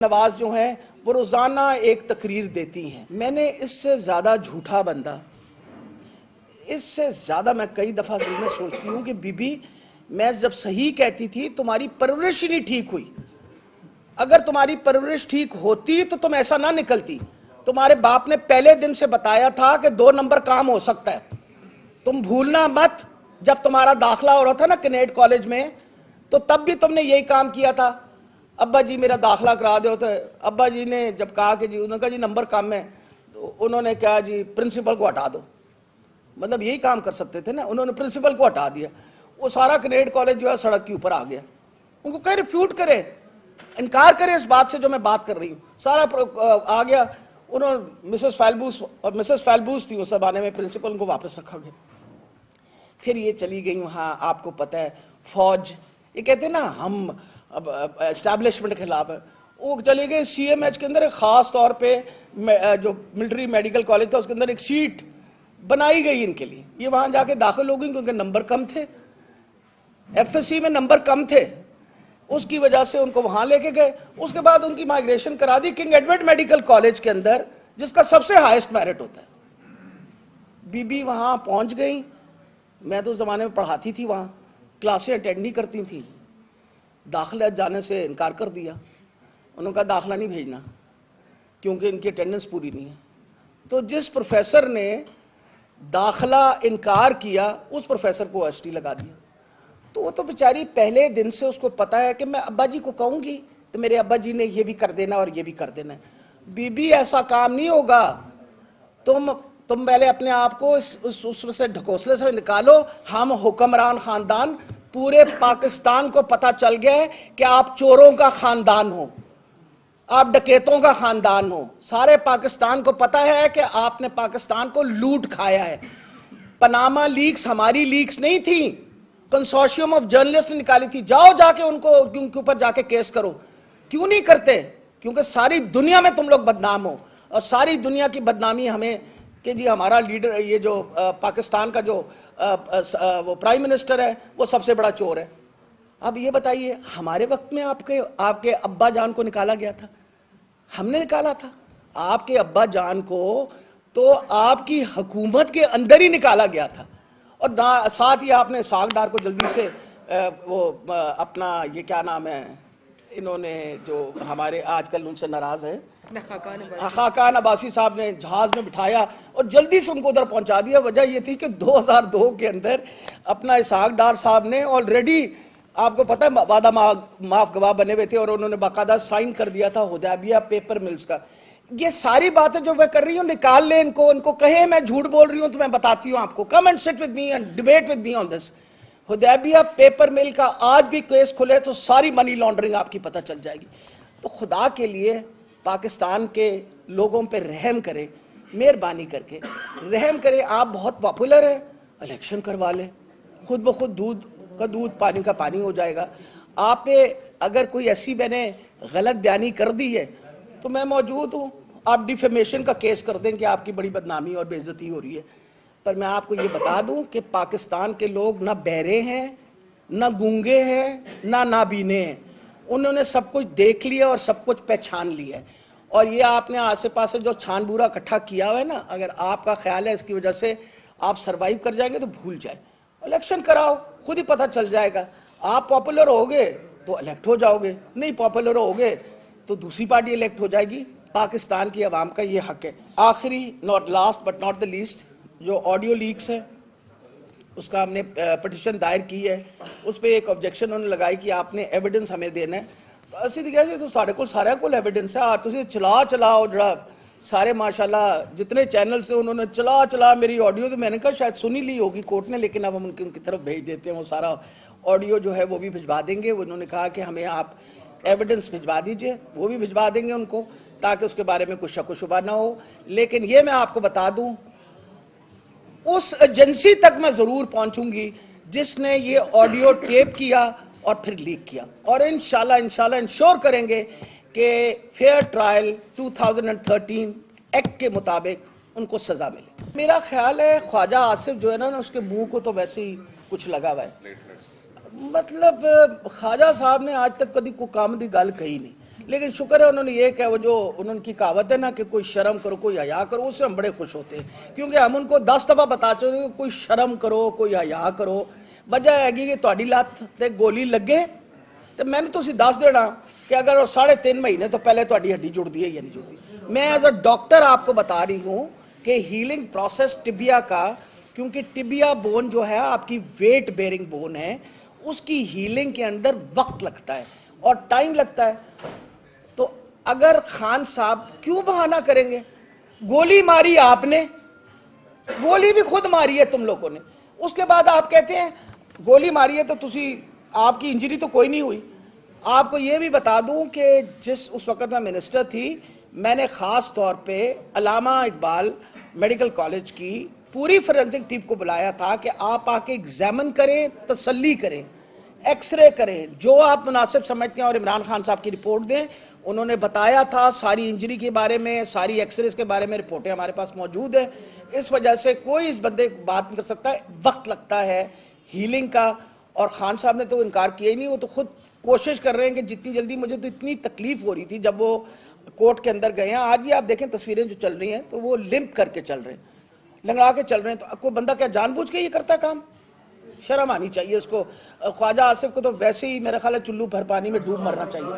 نواز جو ہیں وہ روزانہ ایک تقریر دیتی ہیں. میں نے اس سے زیادہ جھوٹا بندہ، اس سے زیادہ میں کئی دفعہ دل میں سوچتی ہوں کہ بی بی میں جب صحیح کہتی تھی تمہاری پرورش ہی نہیں ٹھیک ہوئی. اگر تمہاری پرورش ٹھیک ہوتی تو تم ایسا نہ نکلتی. تمہارے باپ نے پہلے دن سے بتایا تھا کہ 2 نمبر کام ہو سکتا ہے. تم بھولنا مت، جب تمہارا داخلہ ہو رہا تھا نا کینیڈ کالج میں، تو تب بھی تم نے یہی کام کیا تھا. ابا جی میرا داخلہ کرا دو. تو ابا جی نے جب کہا کہ جی، انہوں نے کہا جی نمبر کم ہے، تو انہوں نے کہا جی پرنسپل کو ہٹا دو. مطلب یہی کام کر سکتے تھے نا. انہوں نے پرنسپل کو ہٹا دیا. وہ سارا کینیڈ کالج جو ہے سڑک کے اوپر آ گیا. ان کو کہہ ریفیوٹ کرے، انکار کرے اس بات سے جو میں بات کر رہی ہوں. سارا آ گیا. انہوں نے مسز فیلبوس تھی اس زمانے میں، پرنسپل کو واپس رکھا گیا. پھر یہ چلی گئی وہاں. آپ کو پتہ ہے فوج، یہ کہتے ہیں نا ہم اسٹیبلشمنٹ کے خلاف ہے، وہ چلے گئے سی ایم ایچ کے اندر. ایک خاص طور پہ جو ملٹری میڈیکل کالج تھا اس کے اندر ایک سیٹ بنائی گئی ان کے لیے. یہ وہاں جا کے داخل ہو گئی کیونکہ نمبر کم تھے، ایف ایس سی میں نمبر کم تھے، اس کی وجہ سے ان کو وہاں لے کے گئے. اس کے بعد ان کی مائگریشن کرا the king Edward medical college کے اندر، جس کا سب سے ہائیسٹ میرٹ ہوتا ہے. بی بی وہاں پہنچ گئی. میں تو اس زمانے میں پڑھاتی تھی وہاں، کلاسیں اٹینڈ نہیں کرتی تھیں. داخلہ جانے سے انکار کر دیا. انہوں نے کہا داخلہ نہیں بھیجنا کیونکہ ان کی اٹینڈنس پوری نہیں ہے. تو جس پروفیسر نے داخلہ انکار کیا اس پروفیسر کو ایس ٹی لگا دیا. تو وہ تو بیچاری پہلے دن سے اس کو پتا ہے کہ میں ابا جی کو کہوں گی تو میرے ابا جی نے یہ بھی کر دینا اور یہ بھی کر دینا. بی بی ایسا کام نہیں ہوگا. تم پہلے اپنے آپ کو اس سے ڈھکوسلے سے نکالو. ہم حکمران خاندان، پورے پاکستان کو پتا چل گیا ہے کہ آپ چوروں کا خاندان ہو، آپ ڈکیتوں کا خاندان ہو. سارے پاکستان کو پتا ہے کہ آپ نے پاکستان کو لوٹ کھایا ہے. پاناما لیکس ہماری لیکس نہیں تھی، کنسورشیم آف جرنلسٹ نے نکالی تھی. جاؤ جا کے ان کے اوپر جا کے کیس کرو. کیوں نہیں کرتے؟ کیونکہ ساری دنیا میں تم لوگ بدنام ہو، اور ساری دنیا کی بدنامی ہمیں کہ جی ہمارا لیڈر، یہ جو پاکستان کا جو وہ پرائم منسٹر ہے وہ سب سے بڑا چور ہے. اب یہ بتائیے ہمارے وقت میں آپ کے ابا جان کو نکالا گیا تھا؟ ہم نے نکالا تھا آپ کے ابا جان کو؟ تو آپ کی حکومت کے اندر ہی نکالا گیا تھا. اور ساتھ ہی آپ نے اسحاق ڈار کو جلدی سے وہ اپنا یہ کیا نام ہے، انہوں نے جو ہمارے آج کل ان سے ناراض ہیں، خاقان عباسی صاحب نے جہاز میں بٹھایا اور جلدی سے ان کو ادھر پہنچا دیا. وجہ یہ تھی کہ 2002 کے اندر اپنا اسحاق ڈار صاحب نے آلریڈی، آپ کو پتہ ہے، وعدہ معاف گواہ بنے ہوئے تھے اور انہوں نے باقاعدہ سائن کر دیا تھا حدیبیہ پیپر ملز کا. یہ ساری باتیں جو میں کر رہی ہوں نکال لیں ان کو کہیں میں جھوٹ بول رہی ہوں تو میں بتاتی ہوں آپ کو. Come and sit with me and debate with me on this. Hudaibiya paper mill کا آج بھی کیس کھلے تو ساری منی لانڈرنگ آپ کی پتہ چل جائے گی. تو خدا کے لیے پاکستان کے لوگوں پہ رحم کرے، مہربانی کر کے رحم کرے. آپ بہت پاپولر ہیں، الیکشن کروا لیں، خود بخود دودھ کا دودھ پانی کا پانی ہو جائے گا. آپ پہ اگر کوئی ایسی میں نے غلط بیانی کر دی ہے تو میں موجود ہوں. آپ ڈیفیمیشن کا کیس کر دیں کہ آپ کی بڑی بدنامی اور بے عزتی ہو رہی ہے. پر میں آپ کو یہ بتا دوں کہ پاکستان کے لوگ نہ بہرے ہیں، نہ گونگے ہیں، نہ نابینے ہیں. انہوں نے سب کچھ دیکھ لیا اور سب کچھ پہچان لیا ہے. اور یہ آپ نے آسے پاسے جو چھان بورا اکٹھا کیا ہوا ہے نا، اگر آپ کا خیال ہے اس کی وجہ سے آپ سروائیو کر جائیں گے تو بھول جائیں. الیکشن کراؤ، خود ہی پتہ چل جائے گا. آپ پاپولر ہوگے تو الیکٹ ہو جاؤ گے، نہیں پاپولر ہوگے تو دوسری پارٹی الیکٹ ہو جائے گی. پاکستان کی عوام کا یہ حق ہے. آخری، not last but not the least, جو آڈیو لیکس ہے اس کا ہم نے پٹیشن دائر کی ہے. اس پہ ایک آبجیکشن انہوں نے لگائی کہ آپ نے ایویڈنس ہمیں دینا ہے. تو اسی طریقے سے سارے کو ایویڈنس ہے. تسی چلاؤ جڑا سارے ماشاءاللہ جتنے چینل سے انہوں نے چلا میری آڈیو. تو میں نے کہا شاید سنی لی ہوگی کورٹ نے، لیکن اب ہم ان کی طرف بھیج دیتے ہیں. وہ سارا آڈیو جو ہے وہ بھی بھجوا دیں گے. انہوں نے کہا کہ ہمیں آپ ایویڈنس بھجوا دیجئے، وہ بھی بھجوا دیں گے ان کو، تاکہ اس کے بارے میں کچھ شک و شبہ نہ ہو. لیکن یہ میں آپ کو بتا دوں، اس ایجنسی تک میں ضرور پہنچوں گی جس نے یہ آڈیو ٹیپ کیا اور پھر لیک کیا. اور انشاءاللہ انشور کریں گے کہ فیئر ٹرائل 2013 ایکٹ کے مطابق ان کو سزا ملے. میرا خیال ہے خواجہ آصف جو ہے نا، اس کے منہ کو تو ویسے ہی کچھ لگا ہوا ہے. مطلب خواجہ صاحب نے آج تک کبھی کوئی کام دی گل کہی نہیں. لیکن شکر ہے انہوں نے یہ کہ وہ جو انہوں کی کہاوت ہے نا کہ کوئی شرم کرو کوئی حیا کرو، اس سے ہم بڑے خوش ہوتے ہیں، کیونکہ ہم ان کو 10 دفعہ بتا چکے ہیں کہ کوئی شرم کرو کوئی حیا کرو، وجہ ہے کہ تہاڈی لت تے گولی لگے تو میں نے تو اسی دس دینا کہ اگر وہ 3.5 مہینے تو پہلے تہاڈی ہڈی جڑتی ہے یا نہیں جڑتی۔ میں ایز اے ڈاکٹر آپ کو بتا رہی ہوں کہ ہیلنگ پروسیس ٹبیا کا، کیونکہ ٹبیا بون جو ہے آپ کی ویٹ بیئرنگ بون ہے، اس کی ہیلنگ کے اندر وقت لگتا ہے اور ٹائم لگتا ہے۔ تو اگر خان صاحب کیوں بہانہ کریں گے؟ گولی ماری آپ نے، گولی بھی خود ماری ہے تم لوگوں نے، اس کے بعد آپ کہتے ہیں گولی ماری ہے تو آپ کی انجری تو کوئی نہیں ہوئی۔ آپ کو یہ بھی بتا دوں کہ اس وقت میں منسٹر تھی، میں نے خاص طور پہ علامہ اقبال میڈیکل کالج کی پوری فورینسک ٹیم کو بلایا تھا کہ آپ آ کے ایگزامن کریں، تسلی کریں، ایکس رے کریں، جو آپ مناسب سمجھتے ہیں اور عمران خان صاحب کی رپورٹ دیں۔ انہوں نے بتایا تھا ساری انجری کے بارے میں، ساری ایکس ریز کے بارے میں رپورٹیں ہمارے پاس موجود ہیں۔ اس وجہ سے کوئی اس بندے بات نہیں کر سکتا ہے، وقت لگتا ہے ہیلنگ کا، اور خان صاحب نے تو انکار کیا ہی نہیں، وہ تو خود کوشش کر رہے ہیں کہ جتنی جلدی، مجھے تو اتنی تکلیف ہو رہی تھی جب وہ کورٹ کے اندر گئے ہیں، آج بھی آپ دیکھیں تصویریں جو چل رہی ہیں تو وہ لمپ کر کے چل رہے ہیں، لنگڑا کے چل رہے ہیں، تو کوئی بندہ کیا جان بوجھ کے یہ کرتا کام؟ شرم آنی چاہیے اس کو۔ خواجہ آصف کو تو ویسے ہی میرا خیال ہے چلو بھر پانی میں ڈوب مرنا چاہیے۔